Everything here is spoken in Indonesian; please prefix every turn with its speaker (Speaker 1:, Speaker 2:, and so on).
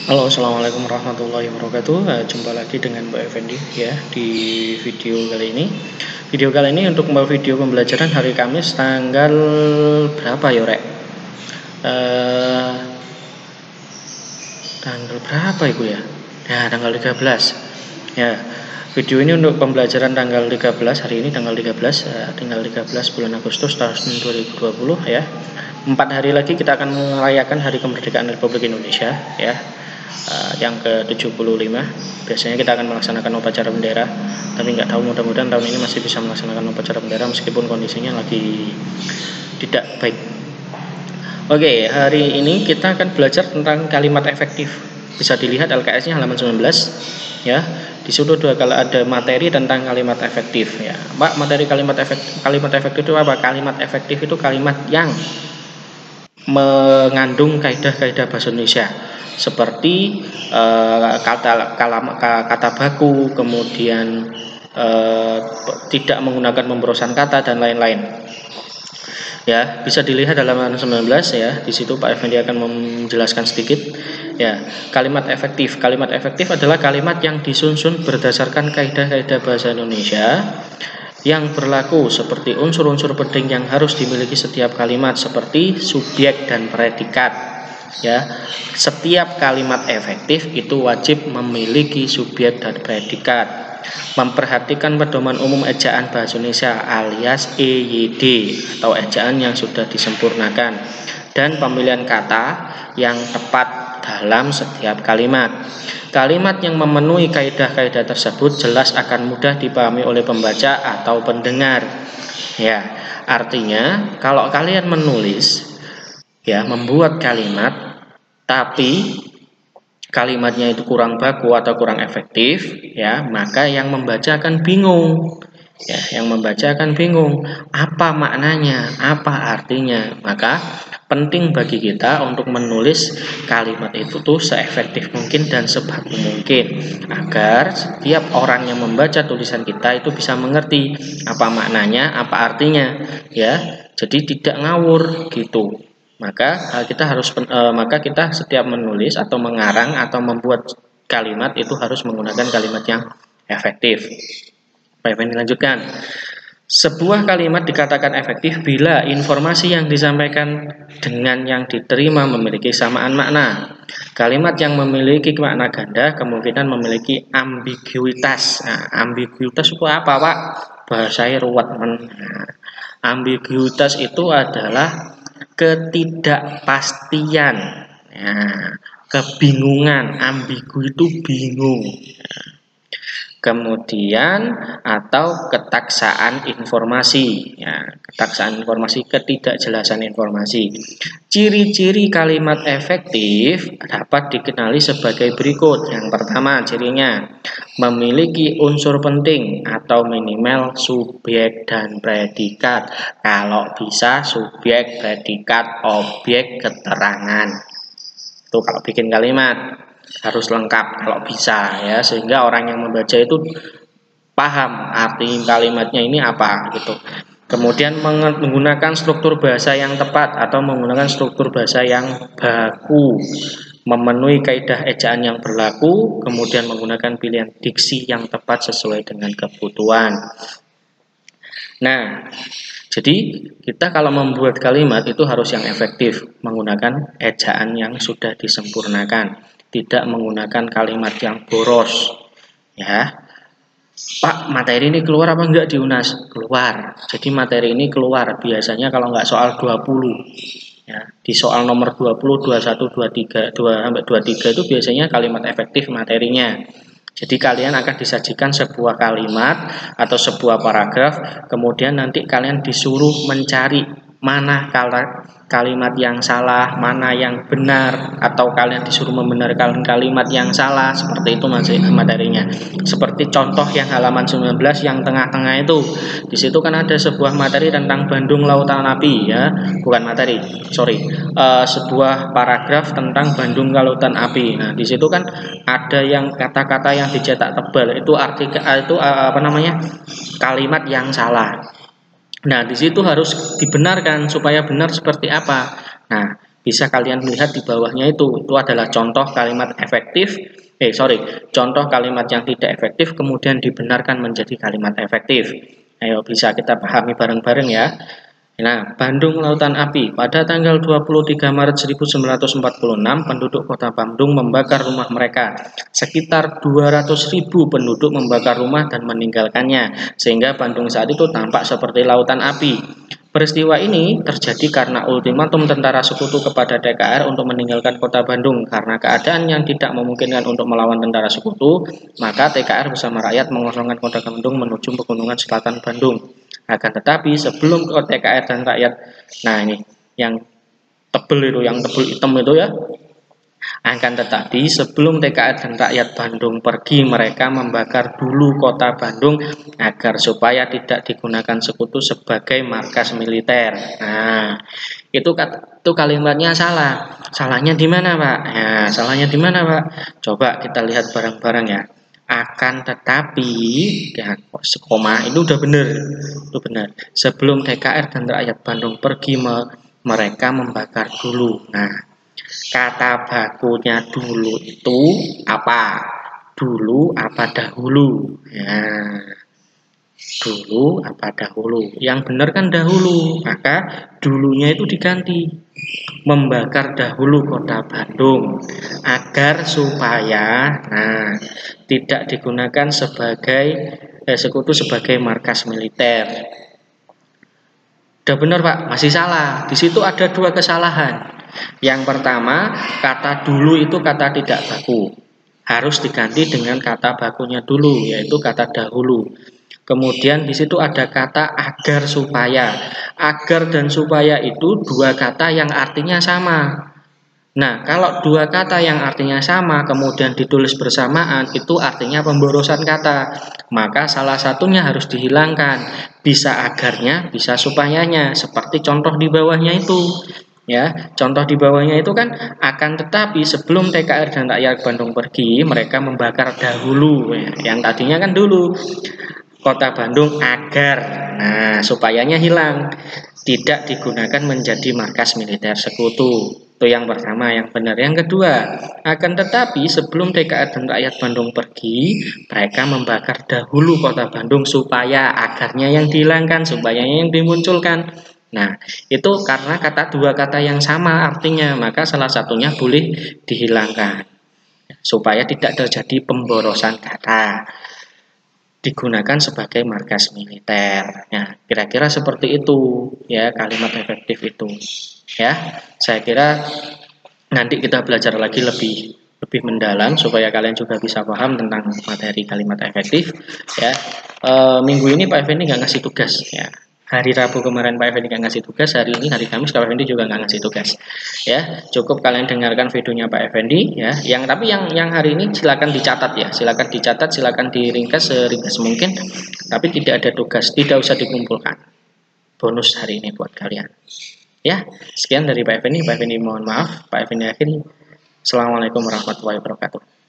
Speaker 1: Halo, assalamualaikum warahmatullahi wabarakatuh. Jumpa lagi dengan Mbak Effendi ya di video kali ini. Video kali ini untuk video pembelajaran hari Kamis tanggal berapa ya, Rek? Tanggal berapa itu ya? Ya, tanggal 13. Ya, video ini untuk pembelajaran tanggal 13 hari ini tanggal 13 bulan Agustus tahun 2020 ya. 4 hari lagi kita akan merayakan Hari Kemerdekaan Republik Indonesia ya. Yang ke-75. Biasanya kita akan melaksanakan upacara bendera, tapi nggak tahu, mudah-mudahan tahun ini masih bisa melaksanakan upacara bendera meskipun kondisinya lagi tidak baik. Oke, hari ini kita akan belajar tentang kalimat efektif. Bisa dilihat LKS-nya halaman 19 ya. Di situ ada materi tentang kalimat efektif ya. Pak, materi kalimat efektif itu apa? Kalimat efektif itu kalimat yang mengandung kaidah-kaidah bahasa Indonesia seperti kata baku, kemudian tidak menggunakan pemborosan kata dan lain-lain. Ya, bisa dilihat halaman 19 ya. Di situ Pak Effendi akan menjelaskan sedikit. Ya, kalimat efektif. Kalimat efektif adalah kalimat yang disusun berdasarkan kaidah-kaidah bahasa Indonesia yang berlaku seperti unsur-unsur penting yang harus dimiliki setiap kalimat seperti subjek dan predikat. Ya, setiap kalimat efektif itu wajib memiliki subjek dan predikat. Memperhatikan pedoman umum ejaan bahasa Indonesia alias EYD atau ejaan yang sudah disempurnakan dan pemilihan kata yang tepat dalam setiap kalimat. Kalimat yang memenuhi kaidah-kaidah tersebut jelas akan mudah dipahami oleh pembaca atau pendengar. Ya, artinya kalau kalian menulis ya, membuat kalimat tapi kalimatnya itu kurang baku atau kurang efektif ya, maka yang membaca akan bingung. Ya, yang membaca akan bingung apa maknanya, apa artinya. Maka penting bagi kita untuk menulis kalimat itu tuh seefektif mungkin dan sebaku mungkin agar setiap orang yang membaca tulisan kita itu bisa mengerti apa maknanya, apa artinya ya. Jadi tidak ngawur gitu. Maka kita setiap menulis atau mengarang atau membuat kalimat itu harus menggunakan kalimat yang efektif. Baik, dilanjutkan. Sebuah kalimat dikatakan efektif bila informasi yang disampaikan dengan yang diterima memiliki samaan makna. Kalimat yang memiliki makna ganda kemungkinan memiliki ambiguitas. Nah, ambiguitas itu apa, Pak? Bahasanya ruwet. Nah, ambiguitas itu adalah ketidakpastian. Nah, kebingungan, ambigu itu bingung. Kemudian atau ketaksaan informasi ya, ketaksaan informasi, ketidakjelasan informasi. Ciri-ciri kalimat efektif dapat dikenali sebagai berikut. Yang pertama, cirinya memiliki unsur penting atau minimal subjek dan predikat. Kalau bisa subjek, predikat, objek, keterangan. Itu kalau bikin kalimat harus lengkap kalau bisa ya, sehingga orang yang membaca itu paham arti kalimatnya ini apa gitu. Kemudian menggunakan struktur bahasa yang tepat atau menggunakan struktur bahasa yang baku, memenuhi kaidah ejaan yang berlaku, kemudian menggunakan pilihan diksi yang tepat sesuai dengan kebutuhan. Nah, jadi kita kalau membuat kalimat itu harus yang efektif, menggunakan ejaan yang sudah disempurnakan, tidak menggunakan kalimat yang boros. Ya, Pak, materi ini keluar apa enggak di UNAS? Keluar. Jadi materi ini keluar biasanya kalau enggak soal 20. Ya, di soal nomor 20, 21, 23, 2 sampai 23 itu biasanya kalimat efektif materinya. Jadi kalian akan disajikan sebuah kalimat atau sebuah paragraf, kemudian nanti kalian disuruh mencari mana kalimat yang salah, mana yang benar, atau kalian disuruh membenarkan kalimat yang salah. Seperti itu materinya. Seperti contoh yang halaman 19 yang tengah-tengah itu. Di situ kan ada sebuah materi tentang Bandung Lautan Api ya, bukan materi, sorry. Sebuah paragraf tentang Bandung Lautan Api. Nah, di situ kan ada yang kata-kata yang dicetak tebal itu kalimat yang salah. Nah, di situ harus dibenarkan supaya benar seperti apa. Nah, Bisa kalian lihat di bawahnya itu adalah contoh kalimat efektif, contoh kalimat yang tidak efektif kemudian dibenarkan menjadi kalimat efektif. Ayo bisa kita pahami bareng-bareng ya. Nah, Bandung Lautan Api. Pada tanggal 23 Maret 1946, penduduk kota Bandung membakar rumah mereka. Sekitar 200.000 penduduk membakar rumah dan meninggalkannya, sehingga Bandung saat itu tampak seperti lautan api. Peristiwa ini terjadi karena ultimatum tentara sekutu kepada DKR untuk meninggalkan kota Bandung. Karena keadaan yang tidak memungkinkan untuk melawan tentara sekutu, maka TKR bersama rakyat mengosongkan kota Bandung menuju pegunungan selatan Bandung. Akan tetapi sebelum TKR dan rakyat, nah ini yang tebel itu, yang tebel hitam itu ya. Akan tetapi sebelum TKR dan rakyat Bandung pergi, mereka membakar dulu kota Bandung agar supaya tidak digunakan sekutu sebagai markas militer. Nah, itu kalimatnya salah. Salahnya di mana, Pak? Nah, salahnya di mana, Pak? Coba kita lihat bareng-bareng ya. Akan tetapi ya, koma itu udah bener, itu benar. Sebelum TKR dan rakyat Bandung pergi, mereka membakar dulu. Nah, kata bakunya dulu itu apa? Dulu apa dahulu? Ya, dulu apa dahulu? Yang benar kan dahulu, maka dulunya itu diganti. Membakar dahulu kota Bandung agar supaya tidak digunakan sebagai sekutu sebagai markas militer. Udah benar Pak, masih salah. Di situ ada dua kesalahan. Yang pertama, kata dulu itu kata tidak baku. Harus diganti dengan kata bakunya dulu, yaitu kata dahulu. Kemudian di situ ada kata agar supaya. Agar dan supaya itu dua kata yang artinya sama. Nah, kalau dua kata yang artinya sama kemudian ditulis bersamaan, itu artinya pemborosan kata. Maka salah satunya harus dihilangkan. Bisa agarnya, bisa supayanya. Seperti contoh di bawahnya itu. Ya, contoh di bawahnya itu kan akan tetapi sebelum TKR dan rakyat Bandung pergi, mereka membakar dahulu. Yang tadinya kan dulu kota Bandung agar, nah supayanya hilang, tidak digunakan menjadi markas militer sekutu. Itu yang pertama, yang benar. Yang kedua, akan tetapi sebelum TKR dan rakyat Bandung pergi, mereka membakar dahulu kota Bandung supaya agarnya yang dihilangkan, supaya yang dimunculkan. Nah, itu karena dua kata yang sama artinya, maka salah satunya boleh dihilangkan supaya tidak terjadi pemborosan kata, digunakan sebagai markas militer. Nah, kira-kira seperti itu ya kalimat efektif itu. Ya, saya kira nanti kita belajar lagi lebih mendalam supaya kalian juga bisa paham tentang materi kalimat efektif. Ya, minggu ini Pak Effendi nggak ngasih tugas. Ya, hari Rabu kemarin Pak Effendi nggak ngasih tugas, hari ini hari Kamis Pak Effendi juga nggak ngasih tugas. Ya, cukup kalian dengarkan videonya Pak Effendi. Ya, tapi yang hari ini silakan dicatat ya, silakan dicatat, silakan diringkas seringkas mungkin. Tapi tidak ada tugas, tidak usah dikumpulkan. Bonus hari ini buat kalian. Ya, sekian dari Pak Effendi. Pak Effendi mohon maaf. Pak Effendi akhiri. Assalamualaikum warahmatullahi wabarakatuh.